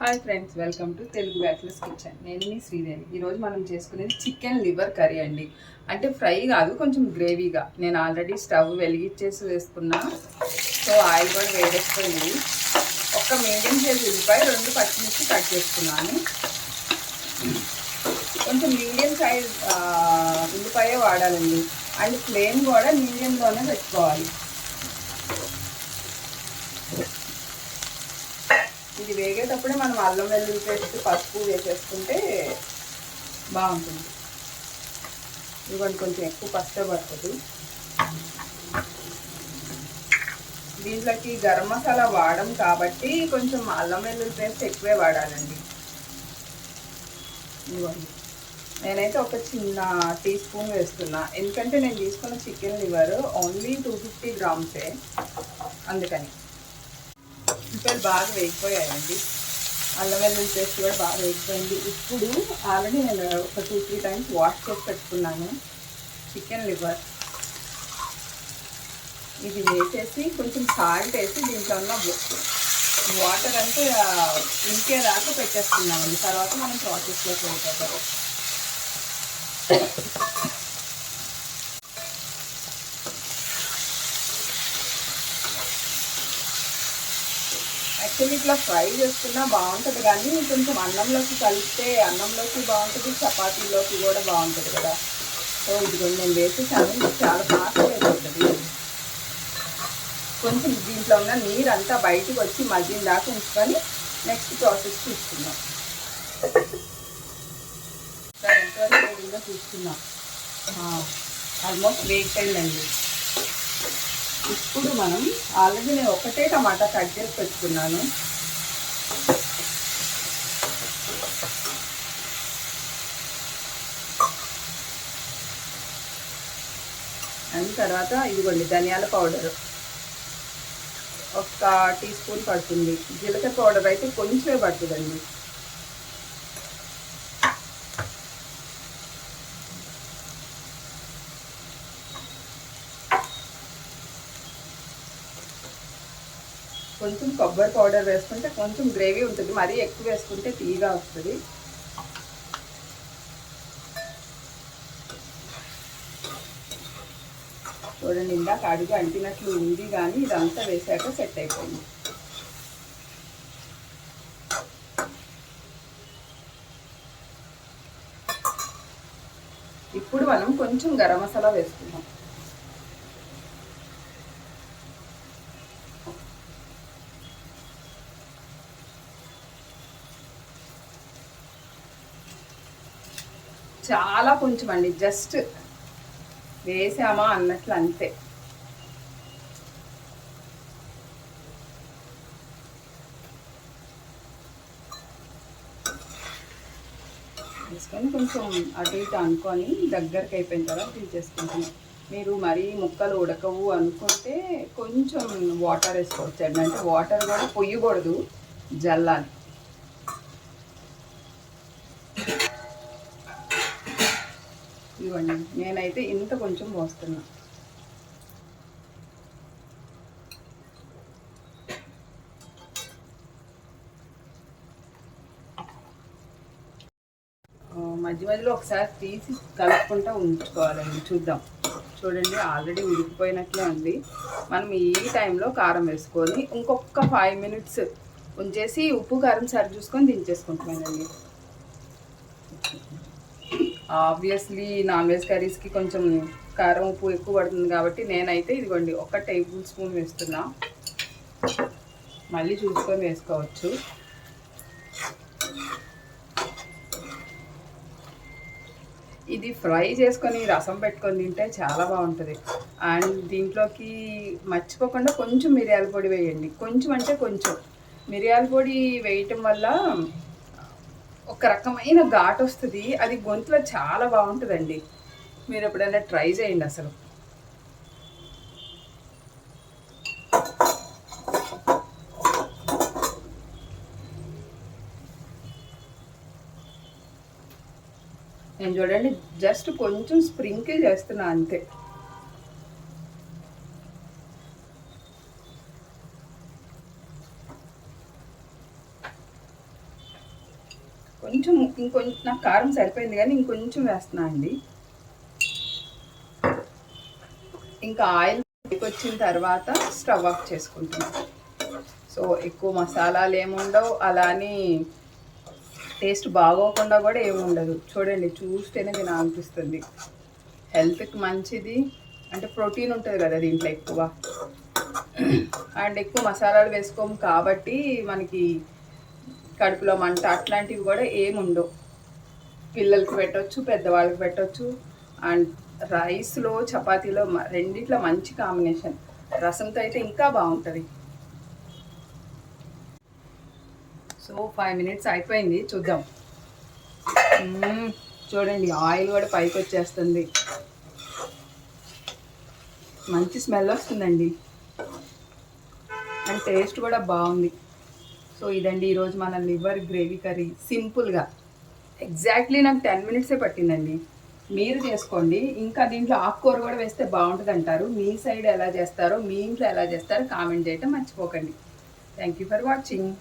Hi friends, welcome to Telugu bachelors kitchen. నేను మీ శ్రీదేవి. ఈరోజు మనం చేసుకునేది చికెన్ లివర్ కర్రీ అండి. అంటే ఫ్రై కాదు, కొంచెం గ్రేవీగా. నేను ఆల్రెడీ స్టవ్ వెలిగించేసి వేసుకున్నా. సో ఆయిల్ కూడా వేడెక్కుతుంది. ఒక మీడియం సైజ్ ఉల్లిపాయ, 2 పచ్చిమిర్చి కట్ చేసుకున్నాను. కొంచెం మీడియం సైజ్ ఉల్లిపాయ వాడాలండి. అండ్ ఫ్లేమ్ కూడా మీడియంలోనే పెట్టుకోవాలి. ఇది వేగేటప్పుడే మనం అల్లం వెల్లుల్లి పేస్ట్, పసుపు వేసేసుకుంటే బాగుంటుంది. ఇదిగోండి, కొంచెం ఎక్కువ పసుపు పడుతుంది. దీంట్లోకి గరం మసాలా వాడడం కాబట్టి కొంచెం అల్లం వెల్లుల్లి పేస్ట్ ఎక్కువే వాడాలండి. ఇదిగోండి, నేనైతే ఒక చిన్న టీ స్పూన్ వేస్తున్నా. ఎందుకంటే నేను తీసుకున్న చికెన్ లివర్ ఓన్లీ 250 గ్రామ్సే, అందుకని. ఉల్లిపాయలు బాగా వేగిపోయాయండి. అల్లం వెల్లుల్లి పేస్ట్ కూడా బాగా వేగిపోయింది. ఇప్పుడు ఆల్రెడీ నేను ఒక 2-3 టైమ్స్ వాష్ చేసి పెట్టుకున్నాను చికెన్ లివర్. ఇది వేసేసి కొంచెం సాల్ట్ వేసి దీంట్లో ఉన్న వాటర్ అంతా ఇంకేదాకా పెట్టేస్తున్నామండి. తర్వాత మనం ప్రాసెస్లోకి వెళ్ళిపోతాం. యాక్చువల్లీ ఇట్లా ఫ్రై చేసుకున్నా బాగుంటుంది, కానీ కొంచెం అన్నంలోకి కలిపితే అన్నంలోకి బాగుంటుంది, చపాతీలోకి కూడా బాగుంటుంది కదా. సో ఇదిగోండి, నేను వేసేసాను. చాలా ఫాస్ట్గా అయిపోతుంది. కొంచెం దీంట్లో ఉన్న నీరంతా బయటకు వచ్చి మధ్య దాకా ఉంచుకొని నెక్స్ట్ ప్రాసెస్ చూసుకుందాం. ఎంతవరకు వేగిందో చూసుకుందాం. ఆల్మోస్ట్ వేగిపోయిందండి. ఇప్పుడు మనం ఆల్రెడీ నేను ఒకటే టమాటా కట్ చేసి పెట్టుకున్నాను. అండ్ తర్వాత ఇదిగోండి, ధనియాల పౌడర్ 1 టీ స్పూన్ పడుతుంది. జీలకర్ర పౌడర్ అయితే కొంచెమే పడుతుందండి. కొంచెం కొబ్బరి పౌడర్ వేసుకుంటే కొంచెం గ్రేవీ ఉంటుంది. మరీ ఎక్కువ వేసుకుంటే తీగా వస్తుంది. చూడండి, ఇందాక అడుగు అంటినట్లు ఉంది, కానీ ఇదంతా వేసాక సెట్ అయిపోయింది. ఇప్పుడు మనం కొంచెం గరం మసాలా వేసుకుందాం. చాలా కొంచెం అండి, జస్ట్ వేసామా అన్నట్లు అంతే. వేసుకొని కొంచెం అటు ఇటు అనుకొని దగ్గరికి అయిపోయిన తర్వాత తీసేసుకుంటాం. మీరు మరీ ముక్కలు ఉడకవు అనుకుంటే కొంచెం వాటర్ వేసుకోవచ్చండి. అంటే వాటర్ కూడా పొయ్యకూడదు, జల్లాలి. ఇవ్వండి, నేనైతే ఇంత కొంచెం పోస్తున్నా. మధ్య మధ్యలో ఒకసారి తీసి కలుపుకుంటూ ఉంచుకోవాలండి. చూద్దాం. చూడండి, ఆల్రెడీ ఉడికిపోయినట్లే ఉంది. మనం ఈ టైంలో కారం వేసుకొని ఇంకొక 5 మినిట్స్ ఉంచేసి ఉప్పు కారం సరి చూసుకొని దించేసుకుంటున్నానండి. ఆబ్వియస్లీ నాన్ వెజ్ కర్రీస్కి కొంచెం కారం ఉప్పు ఎక్కువ పడుతుంది కాబట్టి నేనైతే ఇదిగోండి 1 టేబుల్ స్పూన్ వేస్తున్నా. మళ్ళీ చూసుకొని వేసుకోవచ్చు. ఇది ఫ్రై చేసుకొని రసం పెట్టుకొని తింటే చాలా బాగుంటుంది. అండ్ దీంట్లోకి మర్చిపోకుండా కొంచెం మిరియాల పొడి వేయండి. కొంచెం అంటే కొంచెం. మిరియాల పొడి వేయటం వల్ల ఒక రకమైన ఘాటు వస్తుంది. అది గొంతులో చాలా బాగుంటుందండి. మీరు ఎప్పుడైనా ట్రై చేయండి. అసలు నేను చూడండి జస్ట్ కొంచెం స్ప్రింకిల్ చేస్తున్నా అంతే. కొంచెం ఇంకొంచెం నాకు కారం సరిపోయింది కానీ ఇంకొంచెం వేస్తున్నా అండి. ఇంకా ఆయిల్ వచ్చిన తర్వాత స్టవ్ ఆఫ్ చేసుకుంటున్నాం. సో ఎక్కువ మసాలాలు ఏముండవు, అలా అని టేస్ట్ బాగోకుండా కూడా ఏముండదు. చూడండి, చూస్తేనే తినాలనిపిస్తుంది. హెల్త్కి మంచిది, అంటే ప్రోటీన్ ఉంటుంది కదా దీంట్లో ఎక్కువ. అండ్ ఎక్కువ మసాలాలు వేసుకోము కాబట్టి మనకి కడుపులో మంట అట్లాంటివి కూడా ఏముండవు. పిల్లలకి పెట్టవచ్చు, పెద్దవాళ్ళకి పెట్టవచ్చు. అండ్ రైస్లో, చపాతీలో రెండిట్లో మంచి కాంబినేషన్. రసంతో అయితే ఇంకా బాగుంటుంది. సో 5 మినిట్స్ అయిపోయింది, చూద్దాం. చూడండి, ఆయిల్ కూడా పైకి వచ్చేస్తుంది. మంచి స్మెల్ వస్తుందండి, అండ్ టేస్ట్ కూడా బాగుంది. సో ఇదండి ఈరోజు మన లివర్ గ్రేవీ కర్రీ. సింపుల్గా ఎగ్జాక్ట్లీ నాకు 10 మినిట్సే పట్టిందండి. మీరు చేసుకోండి. ఇంకా దీంట్లో ఆకుకూర కూడా వేస్తే బాగుంటుంది అంటారు. మీ సైడ్ ఎలా చేస్తారో, మీ ఇంట్లో ఎలా చేస్తారో కామెంట్ చేయటం మర్చిపోకండి. Thank you for watching.